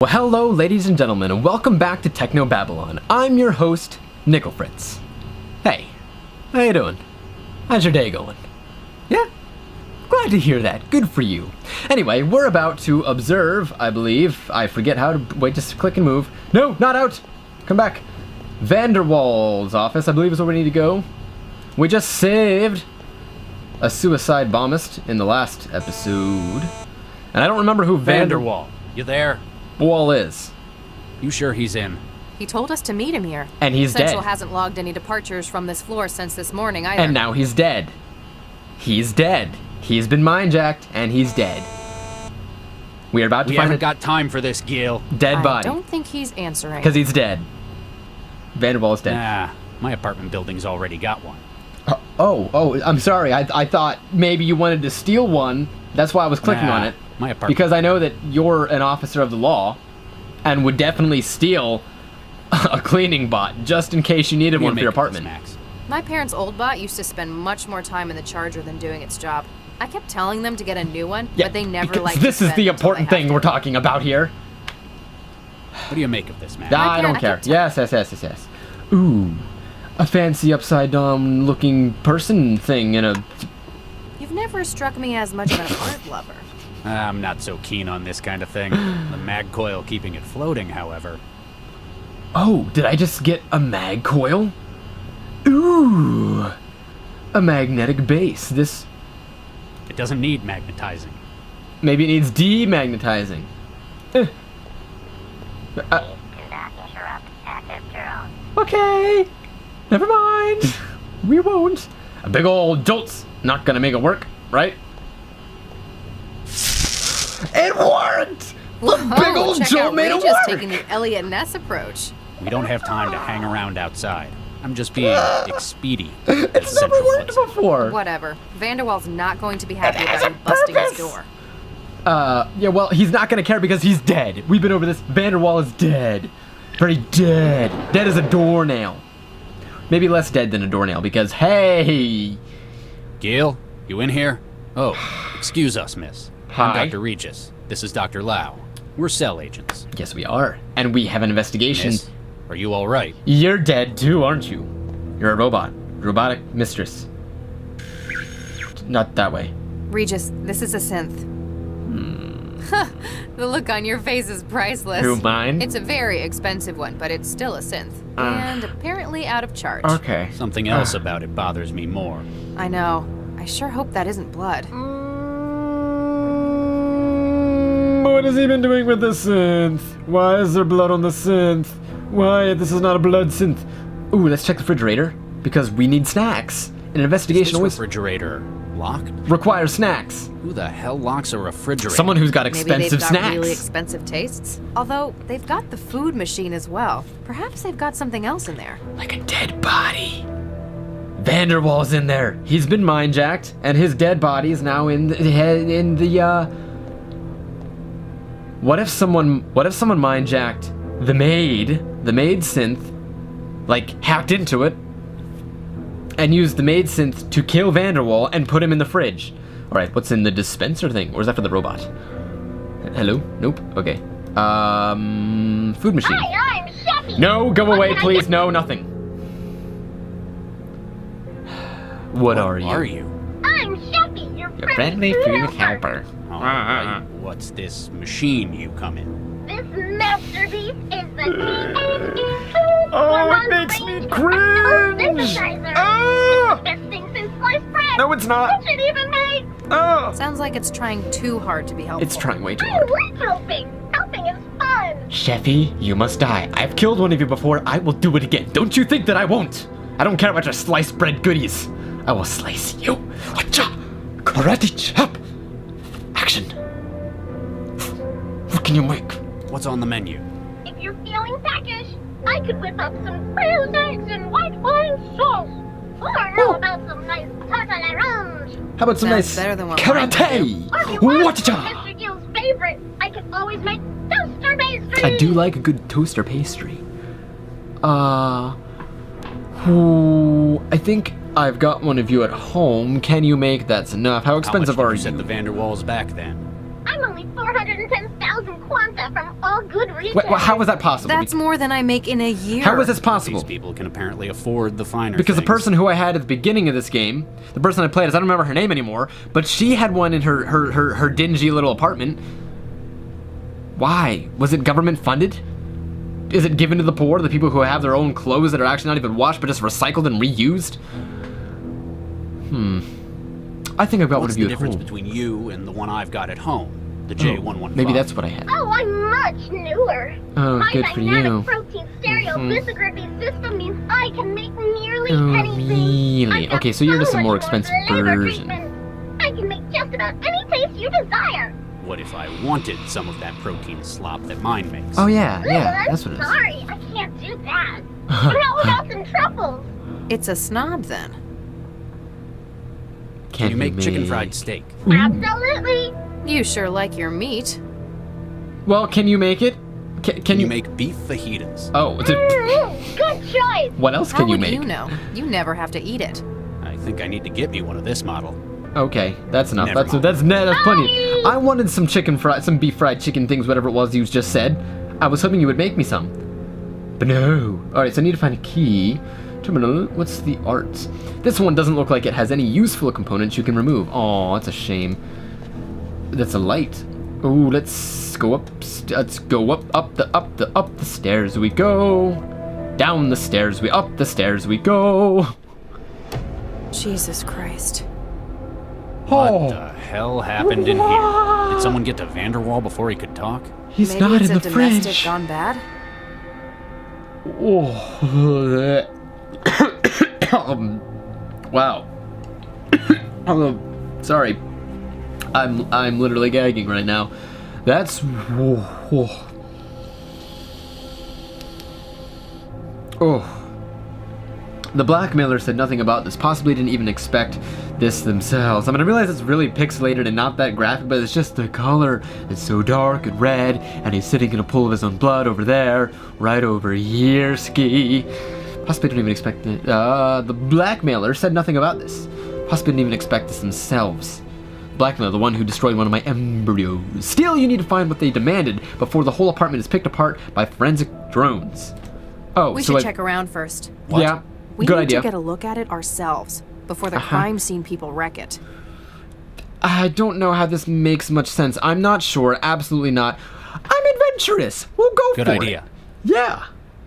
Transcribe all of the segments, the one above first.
Well, hello, ladies and gentlemen, and welcome back to Technobabylon. I'm your host, Nicklefritz. Hey, how you doing? How's your day going? Yeah? Glad to hear that. Good for you. Anyway, we're about to observe, I believe. I forget how to... Wait, just click and move. No, not out! Come back. Vanderwaal's office, I believe, is where we need to go. We just saved a suicide bombist in the last episode. And I don't remember who Waal. You there? Waal is. You sure he's in? He told us to meet him here. And he's Central dead. hasn't logged any departures from this floor since this morning either. And now he's dead. He's dead. He's been mind-jacked, and he's dead. We are about to We find haven't got time for this, Gil. dead body. I don't think he's answering. Because he's dead. Vanderwall is dead. Nah, my apartment building's already got one. Oh, I'm sorry. I thought maybe you wanted to steal one. That's why I was clicking on it. My apartment. Because I know that you're an officer of the law and would definitely steal a cleaning bot just in case you needed one for your apartment. Max? My parents' old bot used to spend much more time in the charger than doing its job. I kept telling them to get a new one, but they never liked This is the important thing we're talking about here. What do you make of this, Max? I don't care. Yes. Ooh, a fancy upside-down looking person thing in a... You've never struck me as much of an art lover. I'm not so keen on this kind of thing. The mag coil keeping it floating, however. Oh, did I just get a mag coil? Ooh, a magnetic base. This... It doesn't need magnetizing. Maybe it needs demagnetizing. Okay, never mind. We won't. A big old jolt's not gonna make it work, right? It worked! The big old jolt made it work! Taking the Elliot Ness approach. We don't have time to hang around outside. I'm just being expedient. It's never worked before. Whatever. Vanderwaal's not going to be happy about you busting his door. Yeah, well, he's not gonna care because he's dead. We've been over this. Vanderwall is dead. Very dead. Dead as a doornail. Maybe less dead than a doornail because, hey! Gil, you in here? Oh, excuse us, miss. Hi. I'm Dr. Regis. This is Dr. Lau. We're cell agents. Yes, we are. And we have an investigation. Miss, are you all right? You're dead too, aren't you? You're a robot. Robotic mistress. Not that way. Regis, this is a synth. The look on your face is priceless. Who, mine? It's a very expensive one, but it's still a synth. And apparently out of charge. Okay. Something else about it bothers me more. I know. I sure hope that isn't blood. What has he been doing with the synth? Why is there blood on the synth? Why? This is not a blood synth. Ooh, let's check the refrigerator. Because we need snacks. An investigation Is this always refrigerator locked? requires snacks. Who the hell locks a refrigerator? Someone who's got Maybe expensive they've got snacks. really expensive tastes. Although, they've got the food machine as well. Perhaps they've got something else in there. Like a dead body. Vanderwall's in there. He's been mind-jacked, and his dead body is now in the What if someone mind-jacked the maid synth, like hacked into it, and used the maid synth to kill Vanderwall and put him in the fridge? All right, what's in the dispenser thing? Or is that for the robot? Hello? Nope. Okay. Food machine. Hi, I'm Chefy. No, go away, please. No, nothing. What are you? I'm Chefy, your Friendly food helper. All right, what's this machine you come in? This masterpiece is the TNE. Oh, it makes me cringe! Ah! Best thing since sliced bread. No, it's not. It even made. Oh! Sounds like it's trying too hard to be helpful. It's trying way too I hard. like helping. Helping is fun. Chefy, you must die. I've killed one of you before. I will do it again. Don't you think that I won't? I don't care about your sliced bread goodies. I will slice you. Wacha! Karate chop! Action. What can you make? What's on the menu? If you're feeling peckish, I could whip up some grilled eggs and white wine sauce. Or how about some nice tartalettes? How about some Sounds nice better than what karate? Or if you want Wacha! Mr. Gill's favorite, I can always make toaster pastry. I do like a good toaster pastry. I think I've got one of you at home. Can you make? That's enough. How expensive How much are did you you? set the Vanderwalls back then? I'm only make 410,000 quanta from all good retailers. Wait, well, how is that possible? That's more than I make in a year. How is this possible? These people can apparently afford the finer Because the things. person who I had at the beginning of this game, the person I played as, I don't remember her name anymore, but she had one in her dingy little apartment. Why? Was it government funded? Is it given to the poor, the people who have their own clothes that are actually not even washed but just recycled and reused? I think I've got one What's of you the at difference home. between you and the one I've got at home? The J115. Maybe that's what I had. Oh, I'm much newer. Oh, My good for you. dynamic protein stereo lithography system means I can make nearly Oh, anything. really? I've got Okay, so you're just a much more expensive flavor version. treatment. I can make just about any taste you desire. What if I wanted some of that protein slop that mine makes? Oh yeah, yeah, I'm that's what it is. sorry, I can't do that. But how about some truffles? It's a snob then. Can you make chicken fried steak? Absolutely. You sure like your meat. Well, can you make it? Can you make beef fajitas? Oh, it's a, Good choice. what else How can you would make? you know? You never have to eat it. I think I need to get me one of this model. Okay, that's enough. Never mind. That's plenty. I wanted some some beef fried chicken things, whatever it was you just said. I was hoping you would make me some. But no. Alright, so I need to find a key. Terminal, what's the arts? This one doesn't look like it has any useful components you can remove. Oh, that's a shame. That's a light. Oh, let's go up. Let's go up the stairs we go. Down the stairs we up the stairs we go. Jesus Christ. What the hell happened in here? Did someone get to Vanderwall before he could talk? He's Maybe not it's in a the domestic fridge. gone bad? Oh, wow. Sorry. I'm literally gagging right now. That's The blackmailer said nothing about this, possibly didn't even expect this themselves. I mean, I realize it's really pixelated and not that graphic, but it's just the color. It's so dark and red, and he's sitting in a pool of his own blood over there, right over here, ski. Possibly didn't even expect it. The blackmailer said nothing about this. Possibly didn't even expect this themselves. Blackmailer, the one who destroyed one of my embryos. Still, you need to find what they demanded before the whole apartment is picked apart by forensic drones. Oh, We so should I- check around first. Yeah, We good need idea. to get a look at it ourselves before the crime scene people wreck it. I don't know how this makes much sense. I'm not sure. Absolutely not. I'm adventurous. We'll go Good for idea. it. Yeah.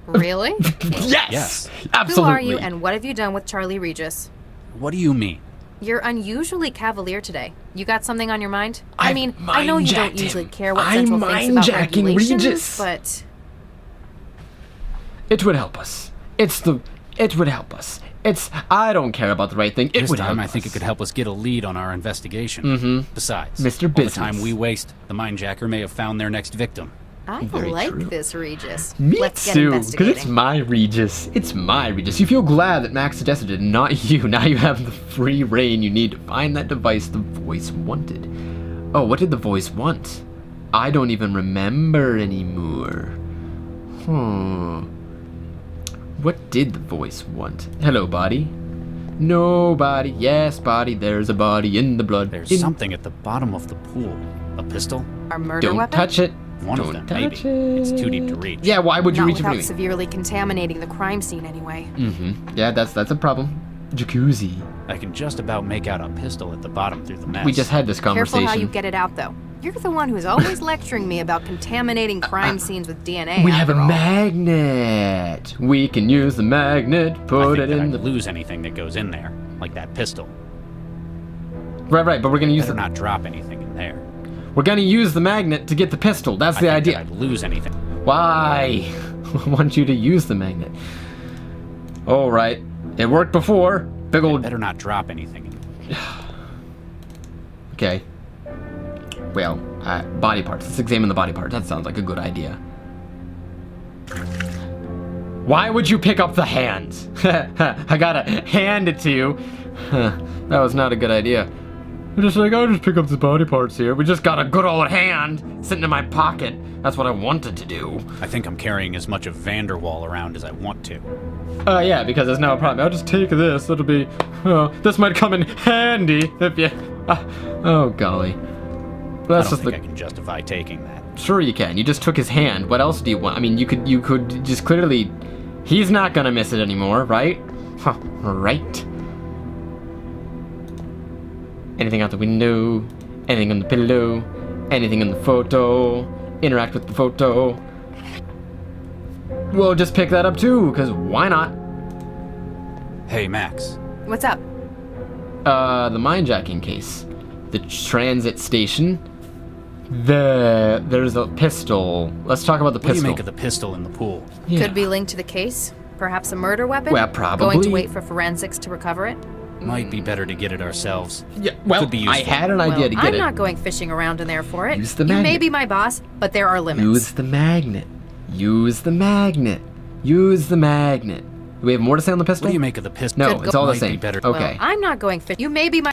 Really? Yes. Yes. Absolutely. Who are you and what have you done with Charlie Regis? What do you mean? You're unusually cavalier today. You got something on your mind? I I mean, I know you don't mind-jacked usually him. care what I'm Central thinks about mind-jacking regulations, Regis. but It would help us. It would help us. I don't care about the right thing. It This would time, help I think us. it could help us get a lead on our investigation. Besides, Mr. all the Business. time we waste, the mindjacker may have found their next victim. I Very like true. this Regis. Me Let's get too, because investigating. it's my Regis. It's my Regis. You feel glad that Max suggested it, not you. Now you have the free reign you need to find that device the voice wanted. Oh, what did the voice want? I don't even remember anymore. What did the voice want? Hello, body. No body. Yes, body. There's a body in the blood. There's something at the bottom of the pool. A pistol? Our murder Don't weapon? touch it. One Don't of them, maybe. touch it. It's too deep to reach. Yeah, why would you Not reach it without for me? severely contaminating the crime scene anyway. Yeah, that's a problem. Jacuzzi. I can just about make out a pistol at the bottom through the mess. We just had this conversation. Careful how you get it out, though. You're the one who's always lecturing me about contaminating crime scenes with DNA. We have a after all. magnet. We can use the magnet, I put think it that in I'd the... lose anything that goes in there, like that pistol. Right, but we're gonna use Better the... not drop anything in there. We're gonna use the magnet to get the pistol. That's I the think idea. that I'd lose anything. Why? I want you to use the magnet. All right. It worked before. Big old... Better not drop anything in Okay. Well, body parts. Let's examine the body parts. That sounds like a good idea. Why would you pick up the hands? I gotta hand it to you. That was not a good idea. I'm just like, I'll just pick up the body parts here. We just got a good old hand sitting in my pocket. That's what I wanted to do. I think I'm carrying as much of Vanderwall around as I want to. Yeah, because there's no problem. I'll just take this. It'll be, this might come in handy if you, oh golly. I don't think I can justify taking that. Sure you can. You just took his hand. What else do you want? I mean, you could just clearly... He's not gonna miss it anymore, right? Huh, right. Anything out the window, anything on the pillow, anything in the photo, interact with the photo. We'll just pick that up too, because why not? Hey, Max. What's up? The mindjacking case. The transit station. There's a pistol. Let's talk about the pistol. What do you make of the pistol in the pool? Yeah. Could be linked to the case. Perhaps a murder weapon? Well, probably. Going to wait for forensics to recover it? Might be better to get it ourselves. Yeah, well, Could be useful. I had an idea to get I'm it. not going fishing around in there for it. Use the You may magnet. be my boss, but there are limits. Use the magnet. Use the magnet. Use the magnet. Do we have more to say on the pistol? What do you make of the pistol? No, Could it's go- all the Might be same. better- Okay. Well, I'm not going fishing. You may be my...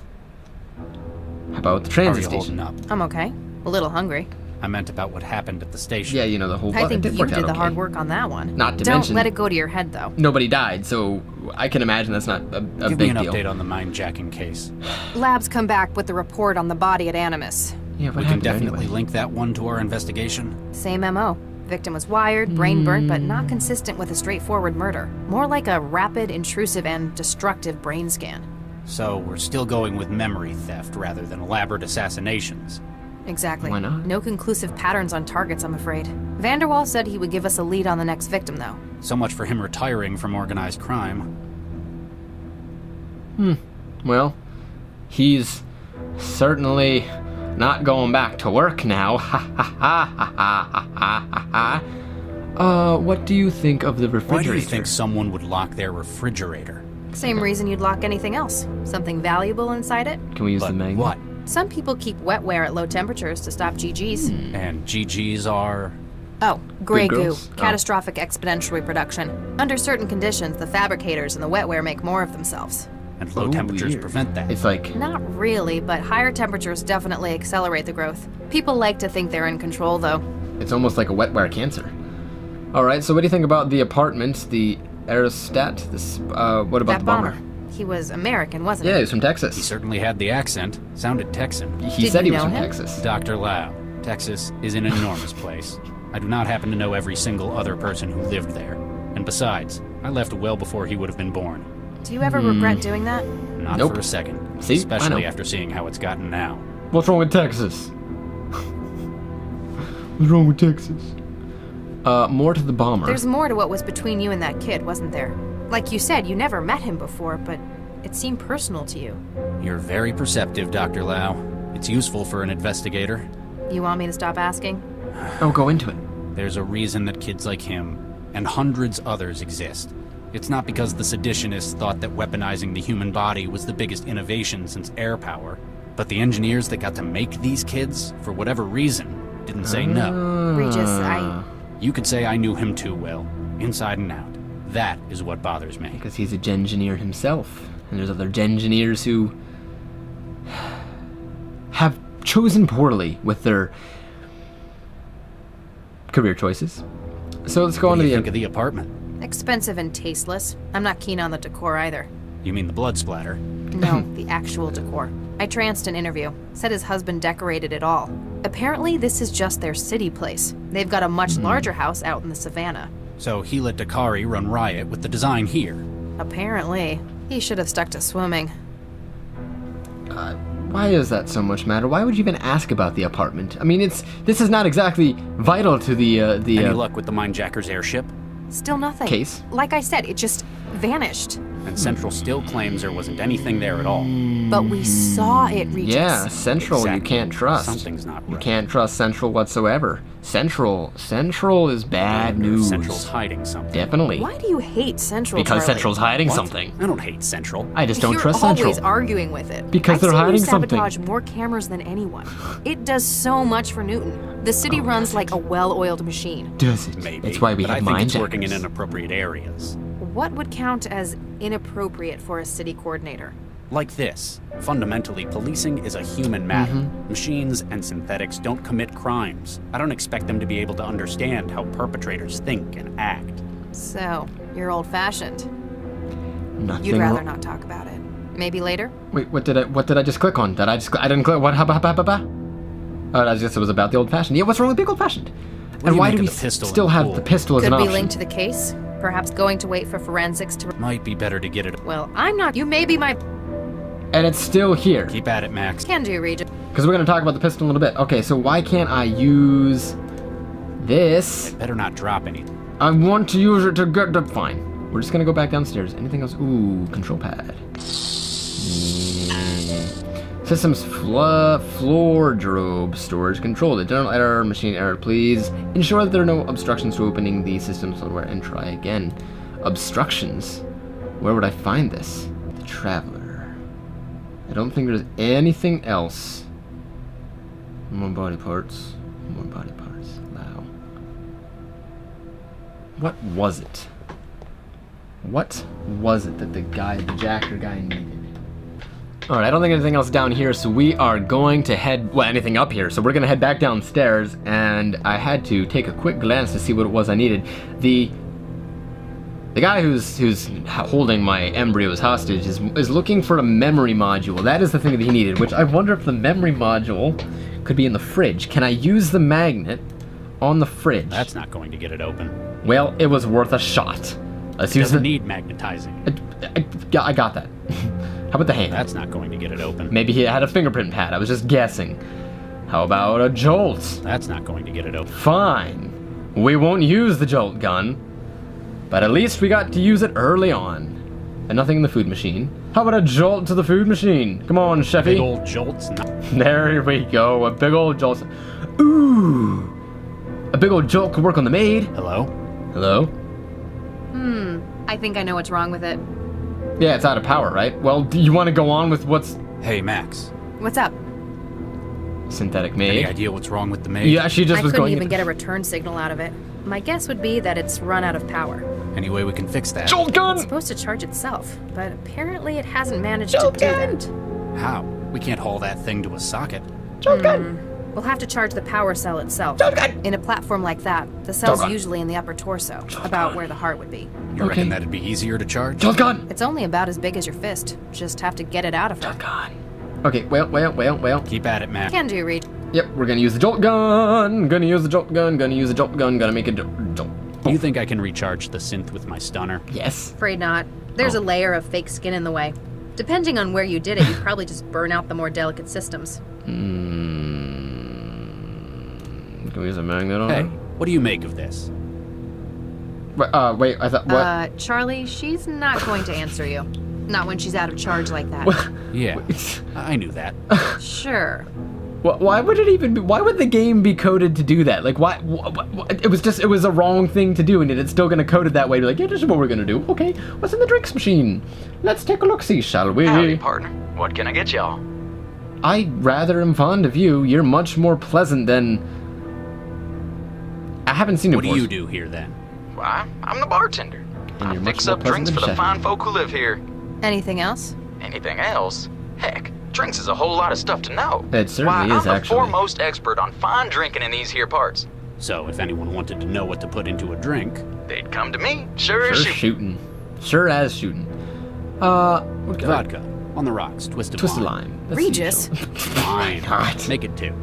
How about the How are transit you station? holding up? I'm okay. A little hungry. I meant about what happened at the station. Yeah, you know, the whole... I think it you worked did out the okay. hard work on that one. Not to Don't mention- let it go to your head, though. Nobody died, so I can imagine that's not a Give big me an deal. update on the mindjacking case. Labs come back with the report on the body at Animus. Yeah, what We can happened definitely anyway? link that one to our investigation. Same MO. Victim was wired, brain burnt, but not consistent with a straightforward murder. More like a rapid, intrusive, and destructive brain scan. So we're still going with memory theft rather than elaborate assassinations. Exactly. Why not? No conclusive patterns on targets, I'm afraid. Vanderwall said he would give us a lead on the next victim, though. So much for him retiring from organized crime. Well, he's certainly not going back to work now. Ha ha ha ha ha ha ha ha. What do you think of the refrigerator? Why do you think someone would lock their refrigerator? Same reason you'd lock anything else. Something valuable inside it? Can we use But the magnet? what? Some people keep wetware at low temperatures to stop GGs. And GGs are... Oh, gray Good goo. girls? Oh. Catastrophic exponential reproduction. Under certain conditions, the fabricators and the wetware make more of themselves. And low Oh, temperatures weird. prevent that. It's like, Not really, but higher temperatures definitely accelerate the growth. People like to think they're in control, though. it's almost like a wetware cancer. Alright, so what do you think about the apartment, the aerostat? This, what about That the bomber? He was American, wasn't Yeah, he? he's from He Texas. certainly had the accent. Sounded Texan. He Did said you he was know from him? Texas. Dr. Lau. Texas is an enormous place. I do not happen to know every single other person who lived there. And besides, I left well before he would have been born. Do you ever regret doing that? Not Nope. for a second. See? I Especially know. after seeing how it's gotten now. What's wrong with Texas? What's wrong with Texas? More to the bomber. There's more to what was between you and that kid, wasn't there? Like you said, you never met him before, but it seemed personal to you. You're very perceptive, Dr. Lau. It's useful for an investigator. You want me to stop asking? Oh, go into it. There's a reason that kids like him, and hundreds others, exist. It's not because the seditionists thought that weaponizing the human body was the biggest innovation since air power, but the engineers that got to make these kids, for whatever reason, didn't say no. Regis, You could say I knew him too well, inside and out. That is what bothers me. Because he's a gengineer himself. And there's other gengineers who have chosen poorly with their career choices. So let's go What on do to you the think of the apartment? Expensive and tasteless. I'm not keen on the decor either. You mean the blood splatter? No, the actual decor. I tranced an interview. Said his husband decorated it all. Apparently, this is just their city place. They've got a much larger house out in the savannah. So he let Dakari run riot with the design here. Apparently. He should have stuck to swimming. Why is that so much matter? Why would you even ask about the apartment? I mean, this is not exactly vital to the Any luck with the Mindjacker's airship? Still nothing. Case? Like I said, it just vanished. And Central still claims there wasn't anything there at all. But we saw it, Regis. Yeah, Central you Exactly. can't trust. Something's not You right. can't trust Central whatsoever. Central is bad news. Central's hiding something. Definitely. Why do you hate Central, Because Charlie? Central's hiding What? something. I don't hate Central. I just don't You're trust always Central. arguing with it. Because I've they're seen hiding you something. sabotage more cameras than anyone. It does so much for Newton. The city runs like a well-oiled machine. Does it? Maybe. That's why we but have I think mind it's working in jackers. inappropriate areas. What would count as inappropriate for a city coordinator? Like this. Fundamentally, policing is a human matter. Mm-hmm. Machines and synthetics don't commit crimes. I don't expect them to be able to understand how perpetrators think and act. So, you're old-fashioned. Nothing You'd rather wrong- not talk about it. Maybe later? Wait, what did I just click on? I didn't click. What? Oh, I guess it was about the old-fashioned. Yeah, what's wrong with big old-fashioned? do And you why make do we of the pistol still in the have pool? the pistol as Could an be option? linked to the case. Perhaps going to wait for forensics to. Might be better to get it. Well, I'm not. You may be my. And it's still here. Keep at it, Max. Can do, Regis. Because we're going to talk about the pistol in a little bit. Okay, so why can't I use this? Better not drop anything. I want to use it to get the... Fine. We're just going to go back downstairs. Anything else? Ooh, control pad. Systems floor drobe storage control. The general error, machine error. Please ensure that there are no obstructions to opening the system software and try again. Obstructions? Where would I find this? The Traveler. I don't think there's anything else. More body parts. More body parts. Allow. What was it? What was it that the jacker guy needed? Alright, I don't think anything else down here, so we are going to head, well, anything up here, so we're gonna head back downstairs, and I had to take a quick glance to see what it was I needed. The guy who's holding my embryos hostage is looking for a memory module. That is the thing that he needed, which I wonder if the memory module could be in the fridge. Can I use the magnet on the fridge? That's not going to get it open. Well, it was worth a shot. Let's use Doesn't the... need magnetizing. I got that. How about the hand? That's not going to get it open. Maybe he had a fingerprint pad. I was just guessing. How about a jolt? That's not going to get it open. Fine. We won't use the jolt gun, but at least we got to use it early on. And nothing in the food machine. How about a jolt to the food machine? Come on, Chefy. Big old jolts. There we go. A big old jolt. Ooh. A big old jolt could work on the maid. Hello? Hello? I think I know what's wrong with it. Yeah, it's out of power, right? Well, do you want to go on with what's Hey, Max. What's up? synthetic maid? Any idea what's wrong with the maid? Yeah, she just I was couldn't going. even get a return signal out of it. My guess would be that it's run out of power. Any way we can fix that? Jolt It's gun. supposed to charge itself, but apparently it hasn't managed to do that. How? We can't haul that thing to a socket. Jolt gun. We'll have to charge the power cell itself. Jolt gun. In a platform like that, the cell's gun. usually in the upper torso, about where the heart would be. You Okay. reckon that'd be easier to charge? Jolt gun. It's only about as big as your fist. Just have to get it out of her. Gun. Okay, well. Keep at it, Max. Can do, Reed. Yep, we're gonna use the jolt gun. Gonna use the jolt gun. Gonna make it jolt. Do you think I can recharge the synth with my stunner? Yes. Afraid not. There's a layer of fake skin in the way. Depending on where you did it, you'd probably just burn out the more delicate systems. Can we use a magnet on Hey, it? what do you make of this? Wait, I thought, what? Charlie, she's not going to answer you. Not when she's out of charge like that. Yeah, I knew that. Sure. Why would it even be, why would the game be coded to do that? Like, why, it was a wrong thing to do, and it's still gonna code it that way. Be like, yeah, this is what we're gonna do. Okay, what's in the drinks machine? Let's take a look-see, shall we? Howdy, partner. What can I get y'all? I rather am fond of you. You're much more pleasant than... I haven't seen it What do before. you do here then? Why, I'm the bartender. And I you're much fix more up drinks pleasant for than the Chef. fine folk who live here. Anything else? Anything else? Heck, drinks is a whole lot of stuff to know. It certainly Why, is, I'm the actually. foremost expert on fine drinking in these here parts. So, if anyone wanted to know what to put into a drink, They'd come to me, sure as Sure shoot. shooting. Sure as shooting. Okay. vodka, on the rocks, twisted Twisted lime. lime. That's Regis. usual. Fine. God. Make it 2.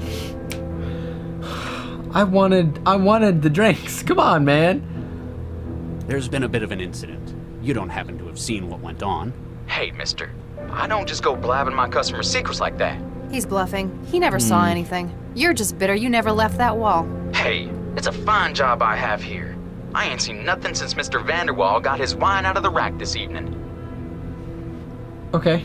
I wanted the drinks. Come on, man. There's been a bit of an incident. You don't happen to have seen what went on. Hey, mister, I don't just go blabbing my customers' secrets like that. He's bluffing. He never saw anything. You're just bitter you never left that wall. Hey, it's a fine job I have here. I ain't seen nothing since Mr. Vanderwall got his wine out of the rack this evening. Okay.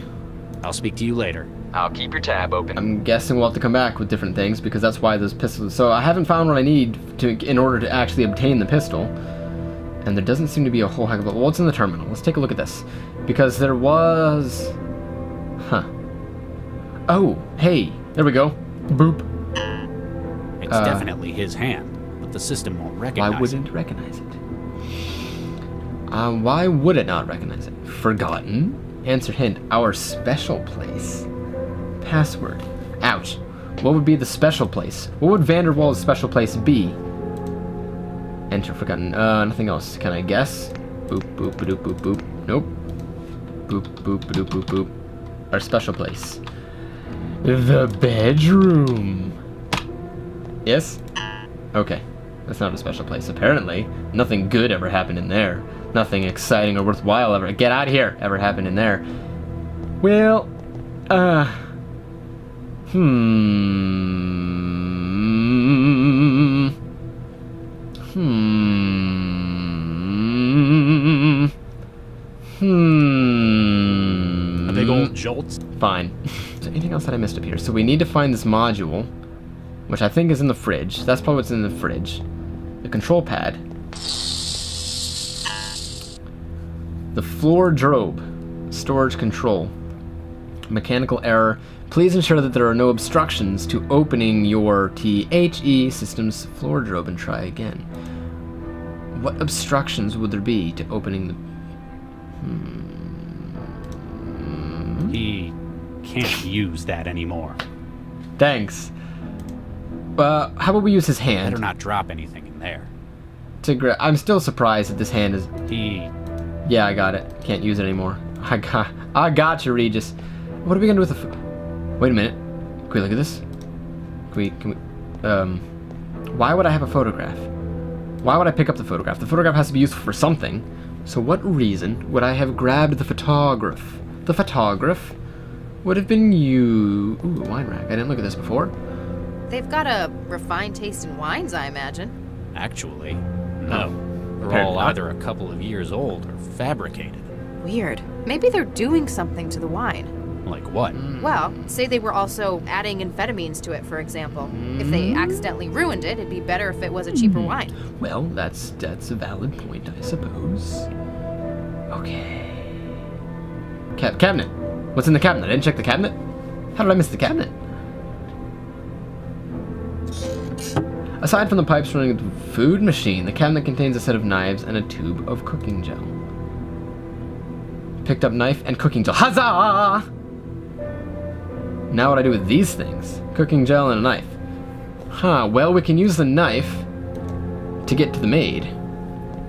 I'll speak to you later. I'll keep your tab open. I'm guessing we'll have to come back with different things because that's why those pistols. So I haven't found what I need in order to actually obtain the pistol, and there doesn't seem to be a whole heck of a. Well, what's in the terminal? Let's take a look at this, because there was. Huh. Oh, hey, there we go. Boop. It's definitely his hand, but the system won't recognize Why wouldn't it recognize it? Why would it not recognize it? Forgotten. Answer hint. Our special place. Password. Ouch. What would be the special place? What would Vanderwall's special place be? Enter forgotten. Nothing else. Can I guess? Boop, boop, boop, boop, boop. Nope. Boop, boop, boop, boop, boop. Our special place. The bedroom. Yes? Okay. That's not a special place. Apparently, nothing good ever happened in there. Nothing exciting or worthwhile ever. Get out of here! Ever happened in there. Well, A big old jolts. Fine. Is there anything else that I missed up here? So we need to find this module, which I think is in the fridge. That's probably what's in the fridge. The control pad. The floor drobe. Storage control. Mechanical error. Please ensure that there are no obstructions to opening your THE system's floor drobe and try again. What obstructions would there be to opening the... He can't use that anymore. Thanks. How about we use his hand? Better not drop anything in there. I'm still surprised that this hand is... Yeah, I got it. Can't use it anymore. I got you, Regis. What are we gonna do with the... Wait a minute. Can we look at this? Can we... Why would I have a photograph? Why would I pick up the photograph? The photograph has to be useful for something. So what reason would I have grabbed the photograph? The photograph would have been you... Ooh, a wine rack. I didn't look at this before. They've got a refined taste in wines, I imagine. Actually, no. They're Apparently all not. either a couple of years old or fabricated. Weird. Maybe they're doing something to the wine. Like what? Well, say they were also adding amphetamines to it, for example. If they accidentally ruined it, it'd be better if it was a cheaper wine. Well, that's a valid point, I suppose. Okay. Cabinet. What's in the cabinet? I didn't check the cabinet? How did I miss the cabinet? Aside from the pipes running the food machine, the cabinet contains a set of knives and a tube of cooking gel. Picked up knife and cooking gel. Huzzah! Now what do I do with these things? Cooking gel and a knife. Huh, well, we can use the knife to get to the maid.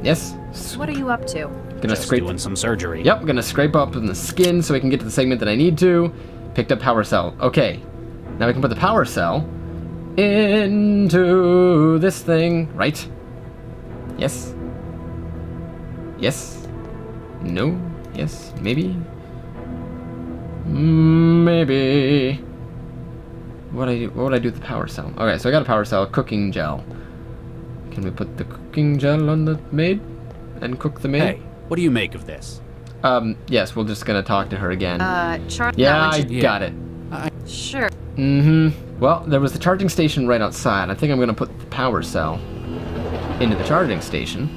Yes? What are you up to? Gonna Just scrape... doing some surgery. Yep, gonna scrape up in the skin so we can get to the segment that I need to. Picked up power cell. Okay. Now we can put the power cell into this thing, right? Yes? Yes? No? Yes? Maybe? Maybe. What would I do with the power cell? Okay, so I got a power cell, cooking gel. Can we put the cooking gel on the maid? And cook the maid? Hey, what do you make of this? Yes, we're just gonna talk to her again. Yeah, I got it. Sure. Well, there was the charging station right outside. I think I'm gonna put the power cell into the charging station.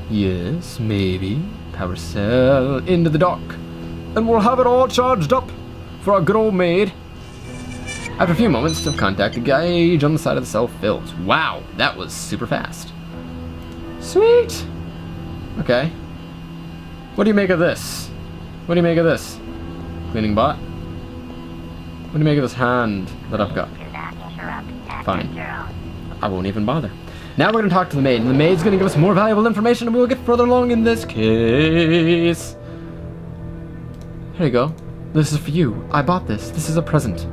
Yes, maybe. Power cell into the dock. And we'll have it all charged up for our good old maid. After a few moments of contact, the gauge on the side of the cell fills. Wow, that was super fast. Sweet. Okay. What do you make of this? What do you make of this? Cleaning bot? What do you make of this hand that I've got? Fine. I won't even bother. Now we're going to talk to the maid, and the maid's going to give us more valuable information, and we'll get further along in this case. Here you go. This is for you. I bought this. This is a present.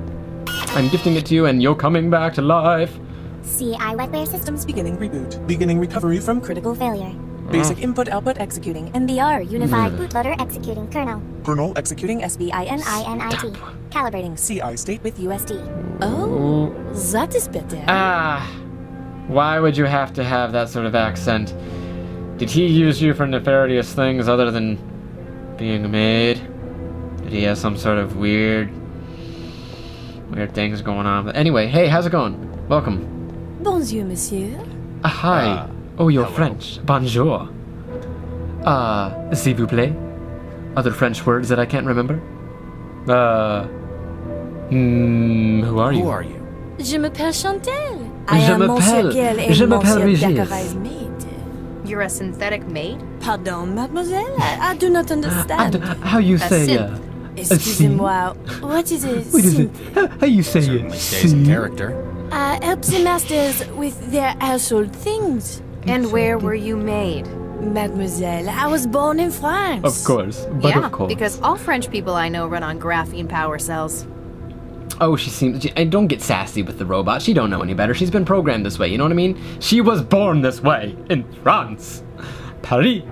I'm gifting it to you, and you're coming back to life. CI wetware systems. Beginning reboot. Beginning recovery from Critical failure. basic input-output executing. NBR unified bootloader executing kernel. Kernel executing SBININIT. Calibrating. CI state with USD. Oh, that is better. Why would you have to have that sort of accent? Did he use you for nefarious things other than being a maid? Did he have some sort of weird things going on? But anyway, hey, how's it going? Welcome. Bonjour, monsieur. Hi. Oh, you're hello. French. Bonjour. S'il vous plaît. Other French words that I can't remember? Who are you? Who are you? Je m'appelle Chantal. I Je am Monsieur m'appelle- Gale je et m'appelle Monsieur Régis. Dacqueray's maid. You're a synthetic maid? Pardon, mademoiselle? I do not understand. How you say synth. Excusez-moi. What is a What is it? synth? How you say Certainly stays in character. Helps the masters with their household things. And where were you made? Mademoiselle, I was born in France. Of course, but yeah, of course. because all French people I know run on graphene power cells. Oh, and don't get sassy with the robot. She don't know any better. She's been programmed this way, you know what I mean? She was born this way, in France. Paris.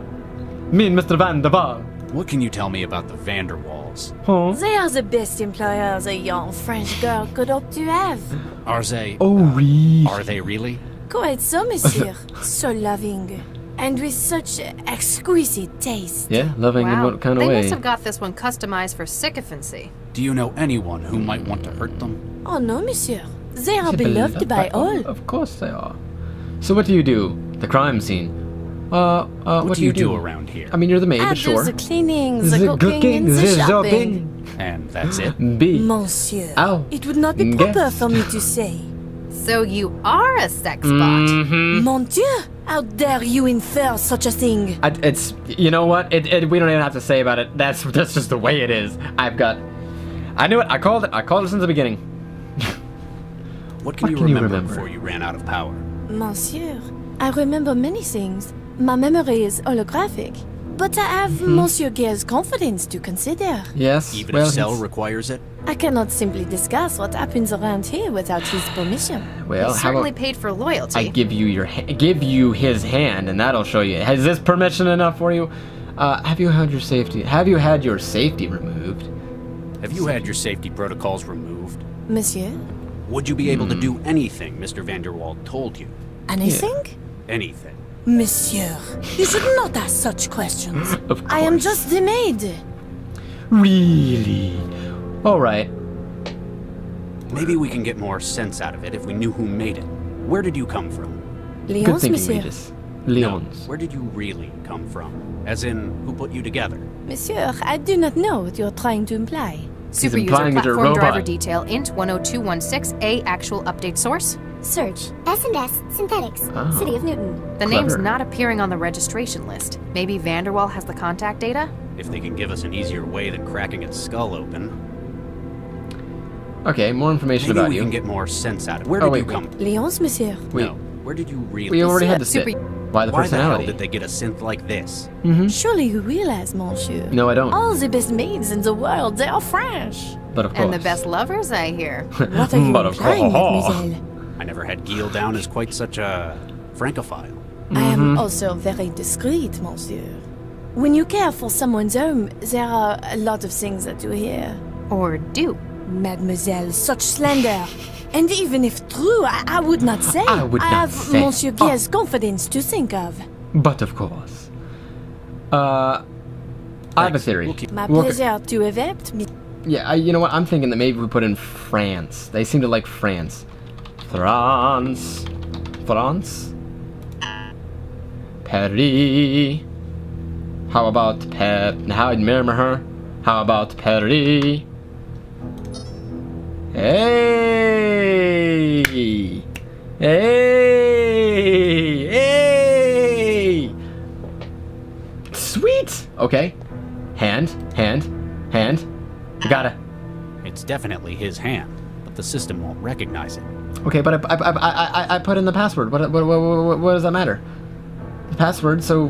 Me and Mr. Van der Waal. What can you tell me about the Vanderwalls? Huh? They are the best employers a young French girl could hope to have. Are they? Oh, really? Are they really? Quite so, monsieur. So loving. And with such exquisite taste. Yeah, loving in Wow, what kind of they way? must have got this one customized for sycophancy. Do you know anyone who might want to hurt them? Oh no, monsieur. They are beloved by all. Of course they are. So what do you do? The crime scene. What do you do around here? I mean, you're the maid, I but do sure. the cleaning, the cooking, and the shopping. And that's it? B. Monsieur, Ow. it would not be Yes. proper for me to say. So you are a sex bot. Mm-hmm. Mon Dieu, how dare you infer such a thing? It's, you know what? We don't even have to say about it. That's just the way it is. I knew it. I called it since the beginning. What can you remember before you ran out of power? Monsieur, I remember many things. My memory is holographic. But I have Monsieur Gay's confidence to consider. Yes. Even well, if Cell he's- requires it? I cannot simply discuss what happens around here without his permission. Well, He's how certainly about paid for loyalty. I give you his hand, and that'll show you. Has this permission enough for you? Have you had your safety removed? Have you had your safety protocols removed? Monsieur, Would you be able to do anything Mr. Vanderwall told you? anything? Anything. Monsieur, you should not ask such questions. Of course. I am just the maid. Really. All right. Maybe we can get more sense out of it if we knew who made it. Where did you come from? Good Lyons, thinking, monsieur. Regis. Leons. Where did you really come from? As in, who put you together? Monsieur, I do not know what you're trying to imply. Super user implying that you're a platform driver robot. detail int 10216A actual update source. Search S&S Synthetics, Oh. City of Newton. The name's Clever. not appearing on the registration list. Maybe Vanderwall has the contact data? If they can give us an easier way than cracking its skull open. Okay, more information Maybe about we you. can get more sense out of it. Where Oh, did wait, you wait. come? Lyons, monsieur. Wait. No. Where did you really? We already had the Super- sit. Why the Why the hell personality? did they get a synth like this? Surely you realize, monsieur. No, I don't. All the best maids in the world, they are French. But of course. And the best lovers, I hear. What are you But of implying, course. mademoiselle? I never had Gil down as quite such a francophile. I am also very discreet, monsieur. When you care for someone's home, there are a lot of things that you hear. Or do. Mademoiselle, such slander. And even if true, I would not say. I would not have say. Monsieur Gay's confidence to think of. But of course. I have a theory. We'll keep- My Well, pleasure to have helped me. Yeah, you know what? I'm thinking that maybe we put in France. They seem to like France. France. France? Paris. How about How I'd marry her? How about Paris? Hey! Hey! Hey! Sweet! Okay. Hand. You gotta. It's definitely his hand, but the system won't recognize it. Okay, but I put in the password. What does that matter? The password. So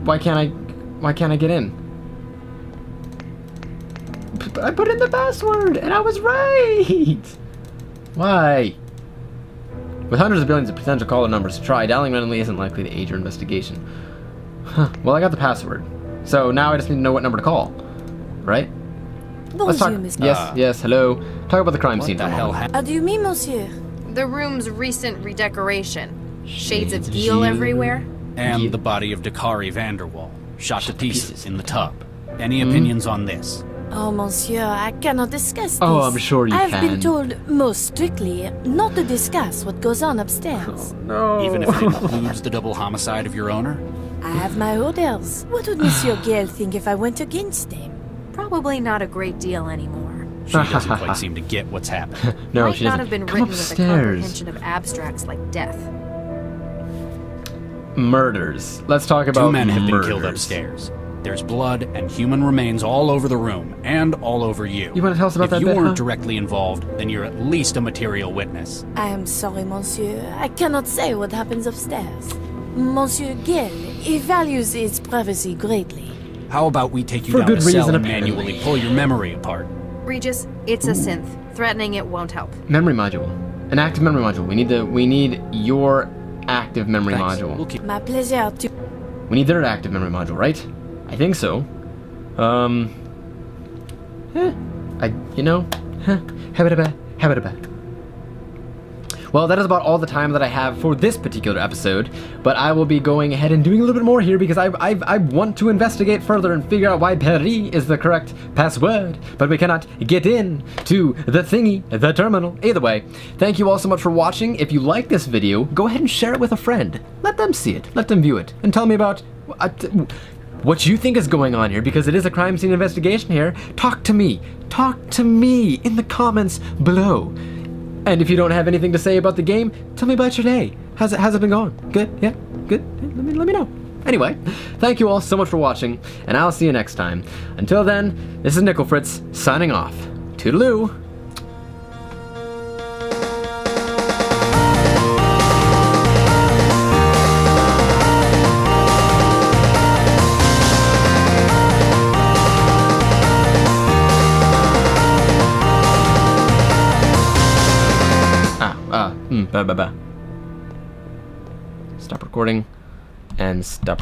why can't I get in? I put in the password and I was right. Why? With hundreds of billions of potential caller numbers to try, dialing randomly isn't likely to aid your investigation. Huh. Well, I got the password, so now I just need to know what number to call, right? Let's talk. Bonjour, monsieur. Yes. Hello. Talk about the crime scene. What the for a hell moment. How do you mean, monsieur? The room's recent redecoration. Shades of Shades of Gil Gil. everywhere. And the body of Dakari Vanderwall, shot to pieces in the tub. Any opinions on this? Oh, monsieur, I cannot discuss this. Oh, I'm sure you I've been can. told most strictly not to discuss what goes on upstairs. No. Even if it includes the double homicide of your owner? I have my orders. What would Monsieur Gale think if I went against him? Probably not a great deal anymore. She doesn't quite seem to get what's happened. No, Might she not doesn't. have been Come written with a upstairs. comprehension of abstracts like death. Murders. Let's talk about Two men have been murders. killed upstairs. There's blood and human remains all over the room, and all over you. You want to tell us about if that you bit, weren't huh? directly involved, then you're at least a material witness. I am sorry, monsieur. I cannot say what happens upstairs. Monsieur Gale, he values his privacy greatly. How about we take you For down good a cell reason, and apparently. manually pull your memory apart? Regis, it's a synth. Threatening it won't help. Memory module. An active memory module. We need your active memory Thanks. module. We'll keep. My pleasure to. We need their active memory module, right? I think so. Habba-dabba. Well, that is about all the time that I have for this particular episode, but I will be going ahead and doing a little bit more here because I want to investigate further and figure out why Paris is the correct password, but we cannot get in to the thingy, the terminal. Either way, thank you all so much for watching. If you like this video, go ahead and share it with a friend. Let them see it, let them view it, and tell me about what you think is going on here, because it is a crime scene investigation here. Talk to me in the comments below. And if you don't have anything to say about the game, tell me about your day. How's it been going? Good? Yeah? Good? Let me know. Anyway, thank you all so much for watching, and I'll see you next time. Until then, this is Nicklefritz signing off. Toodaloo! Stop recording and stop.